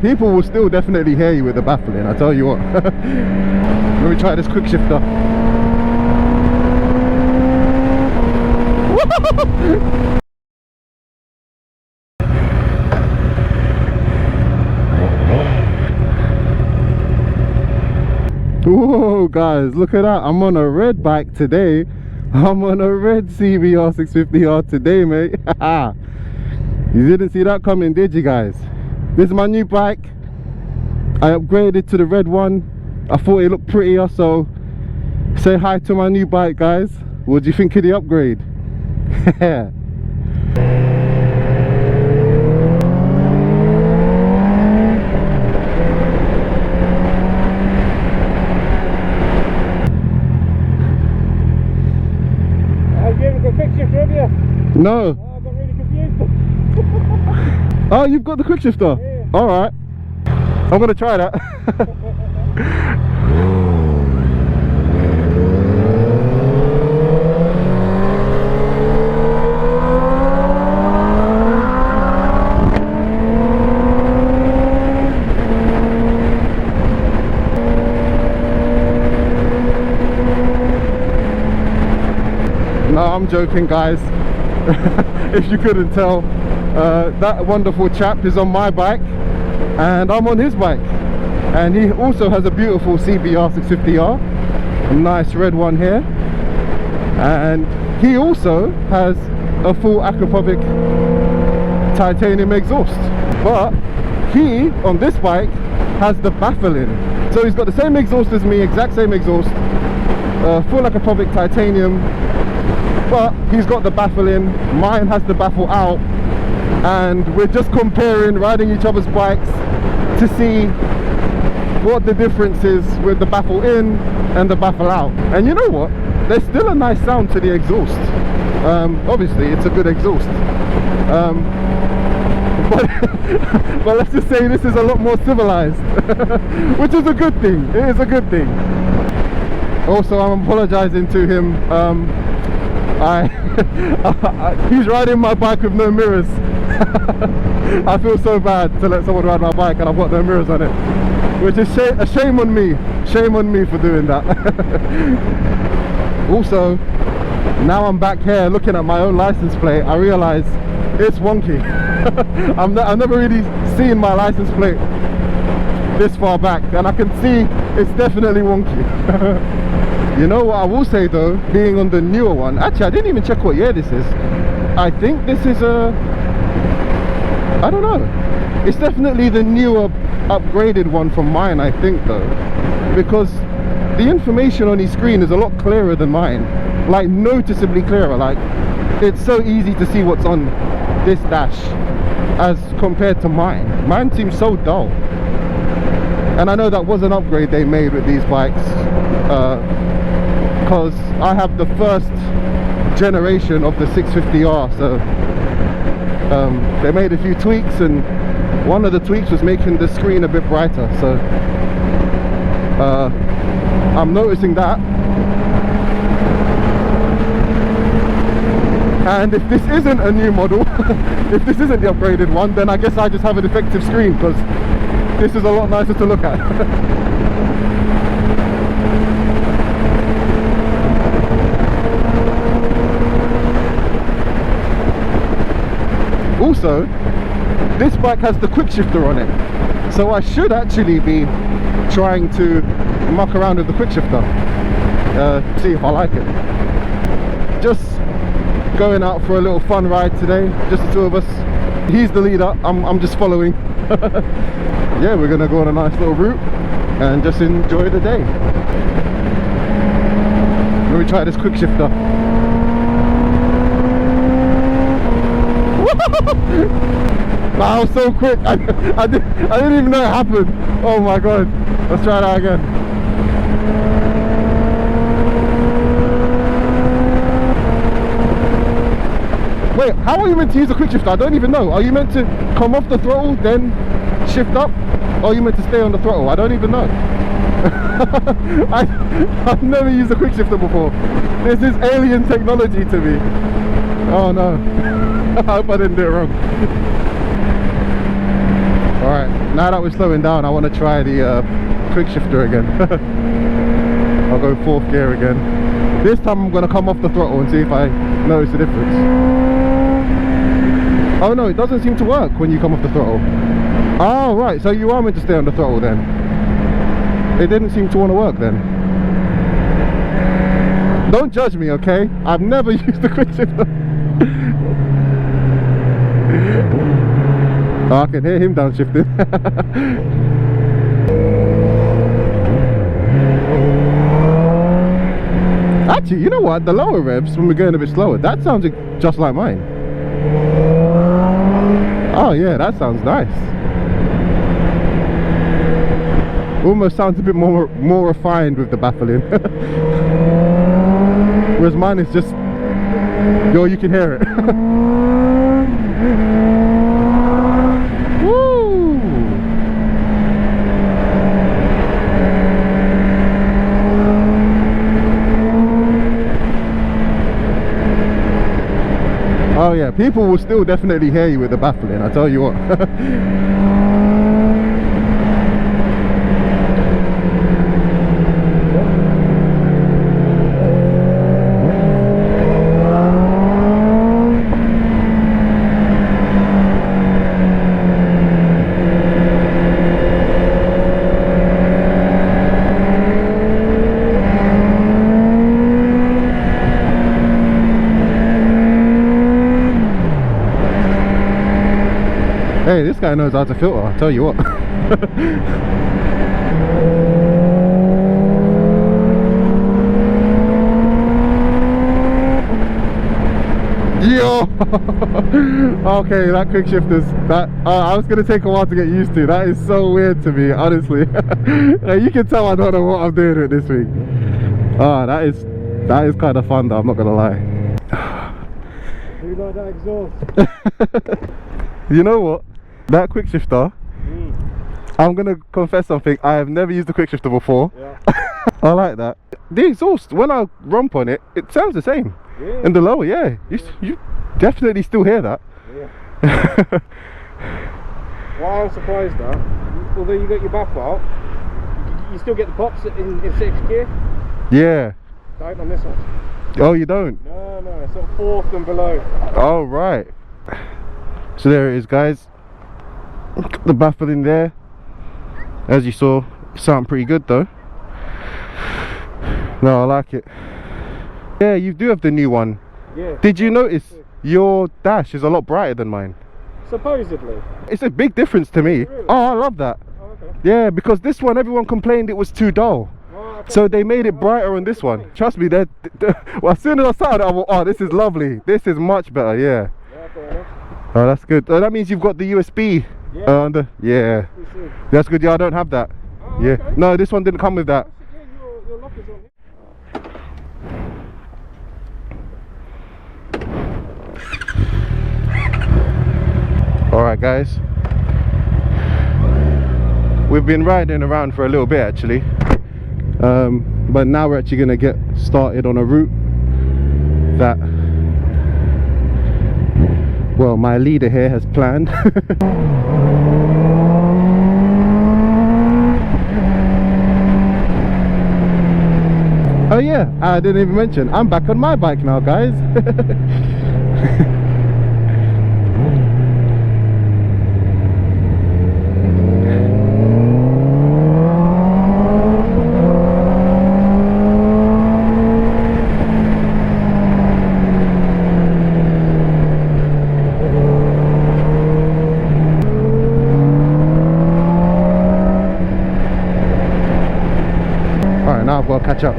People will still definitely hear you with the baffling, I tell you what. Let me try this quick shifter. Whoa guys, look at that. I'm on a red bike today. I'm on a red CBR650R today, mate. You didn't see that coming, did you guys? This is my new bike. I upgraded to the red one. I thought it looked prettier, so say hi to my new bike, guys. What do you think of the upgrade? No. Oh, I got really confused. Oh, you've got the quick shifter? Yeah. Alright. I'm gonna try that. No, I'm joking, guys. If you couldn't tell, that wonderful chap is on my bike and I'm on his bike, and he also has a beautiful CBR650R, a nice red one here, and he also has a full aquapovic titanium exhaust, but he on this bike has the baffling. So he's got the same exhaust as me, exact same exhaust, full aquapovic titanium, but he's got the baffle in, mine has the baffle out, and we're just comparing, riding each other's bikes to see what the difference is with the baffle in and the baffle out. And you know what, there's still a nice sound to the exhaust. Obviously it's a good exhaust, but let's just say this is a lot more civilized, which is a good thing. It is a good thing. Also, I'm apologizing to him. He's riding my bike with no mirrors. I feel so bad to let someone ride my bike and I've got no mirrors on it, which is a shame on me. Shame on me for doing that. Also, now I'm back here looking at my own license plate, I realise it's wonky. I've never really seen my license plate this far back, and I can see it's definitely wonky. You know what I will say though, being on the newer one, actually I didn't even check what year this is. I think this is I don't know, it's definitely the newer upgraded one from mine, I think though, because the information on his screen is a lot clearer than mine, like noticeably clearer. Like it's so easy to see what's on this dash as compared to mine. Mine seems so dull, and I know that was an upgrade they made with these bikes, because I have the first generation of the 650R, so they made a few tweaks, and one of the tweaks was making the screen a bit brighter, so I'm noticing that. And if this isn't a new model, if this isn't the upgraded one, then I guess I just have a defective screen, because this is a lot nicer to look at. Also, this bike has the quick shifter on it, so I should actually be trying to muck around with the quick shifter, see if I like it. Just going out for a little fun ride today, just the two of us. He's the leader, I'm just following. Yeah, we're gonna go on a nice little route and just enjoy the day. Let me try this quick shifter. That was so quick. I didn't even know it happened. Oh my god. Let's try that again. Wait, how are you meant to use a quick shifter? I don't even know. Are you meant to come off the throttle, then shift up? Or are you meant to stay on the throttle? I don't even know. I've never used a quick shifter before. This is alien technology to me. Oh no. I hope I didn't do it wrong. Alright, now that we're slowing down, I want to try the quick shifter again. I'll go 4th gear again. This time I'm going to come off the throttle and see if I notice the difference. Oh no, it doesn't seem to work when you come off the throttle. Oh right, so you are meant to stay on the throttle then. It didn't seem to want to work then. Don't judge me, okay? I've never used the quick shifter. Oh, I can hear him downshifting. Actually, you know what? The lower revs, when we're going a bit slower, that sounds just like mine. Oh yeah, that sounds nice. Almost sounds a bit more refined with the baffling. Whereas mine is just, yo, you can hear it. Woo! Oh yeah, people will still definitely hear you with the baffling, I tell you what. Hey, this guy knows how to filter, I'll tell you what. Yo! Okay, that quick shifter's that I was gonna take a while to get used to. That is so weird to me, honestly. You can tell I don't know what I'm doing with this week. Oh, that is kind of fun though, I'm not gonna lie. Do you like that exhaust? You know what? That quick shifter, I'm gonna confess something. I have never used the quick shifter before. Yeah. I like that. The exhaust, when I rump on it, it sounds the same. Yeah. In the lower, yeah. You definitely still hear that. Yeah. Well, I'm surprised at, although you got your baff out, you still get the pops in 6th gear. Yeah. Don't on this one. Oh, you don't? No, it's sort of 4th and below. Oh, right. So there it is, guys. Got the baffle in there. As you saw, it sounded pretty good though. No, I like it. Yeah, you do have the new one. Yeah. Did you notice your dash is a lot brighter than mine? Supposedly. It's a big difference to me. Really? Oh, I love that. Oh, okay. Yeah, because this one, everyone complained it was too dull. Oh, okay. So they made it brighter on this one. Trust me, well, as soon as I saw it, I thought, oh, this is lovely. This is much better, yeah. Yeah, fair enough. Oh, that's good. Oh, that means you've got the USB. Yeah. Yeah. That's good. Yeah, I don't have that. Oh, yeah. Okay. No, this one didn't come with that. Your lock is on. Alright guys, we've been riding around for a little bit actually, but now we're actually going to get started on a route that, well, my leader here has planned. Oh yeah, I didn't even mention, I'm back on my bike now, guys. Alright, now I've got to catch up.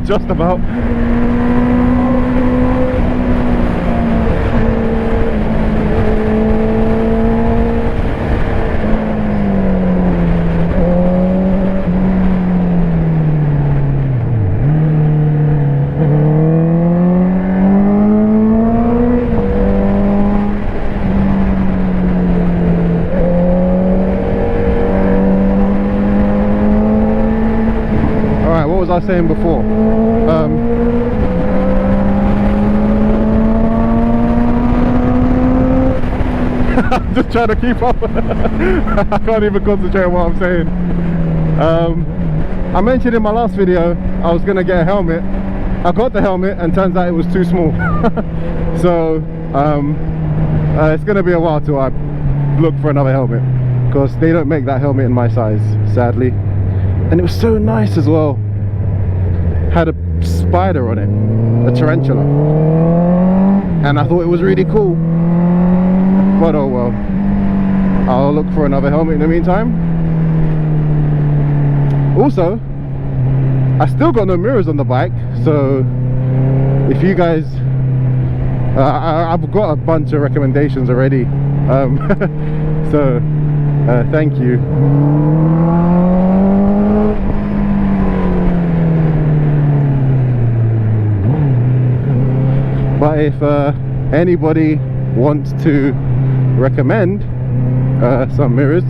Just about. Alright, what was I saying before? I'm just trying to keep up. I can't even concentrate on what I'm saying. I mentioned in my last video I was gonna get a helmet. I got the helmet and turns out it was too small. So it's gonna be a while till I look for another helmet, because they don't make that helmet in my size, sadly. And it was so nice as well. Had a spider on it, a tarantula, and I thought it was really cool. But oh well, I'll look for another helmet in the meantime. Also, I still got no mirrors on the bike, so if you guys I've got a bunch of recommendations already, so thank you. But if anybody wants to recommend some mirrors,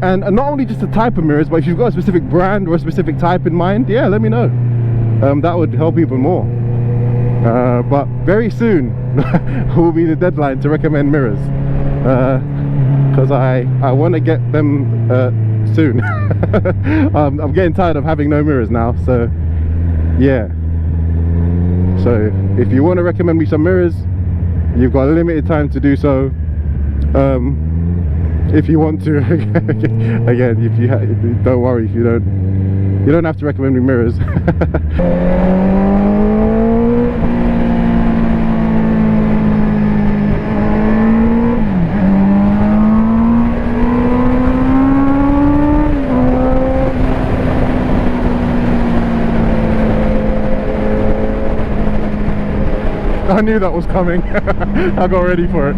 and not only just the type of mirrors, but if you've got a specific brand or a specific type in mind, yeah, let me know. That would help even more. But very soon will be the deadline to recommend mirrors, because I want to get them soon. I'm getting tired of having no mirrors now, so yeah. So if you want to recommend me some mirrors, you've got a limited time to do so. If you want to, again, if you don't worry, if you don't have to recommend me mirrors. I knew that was coming. I got ready for it.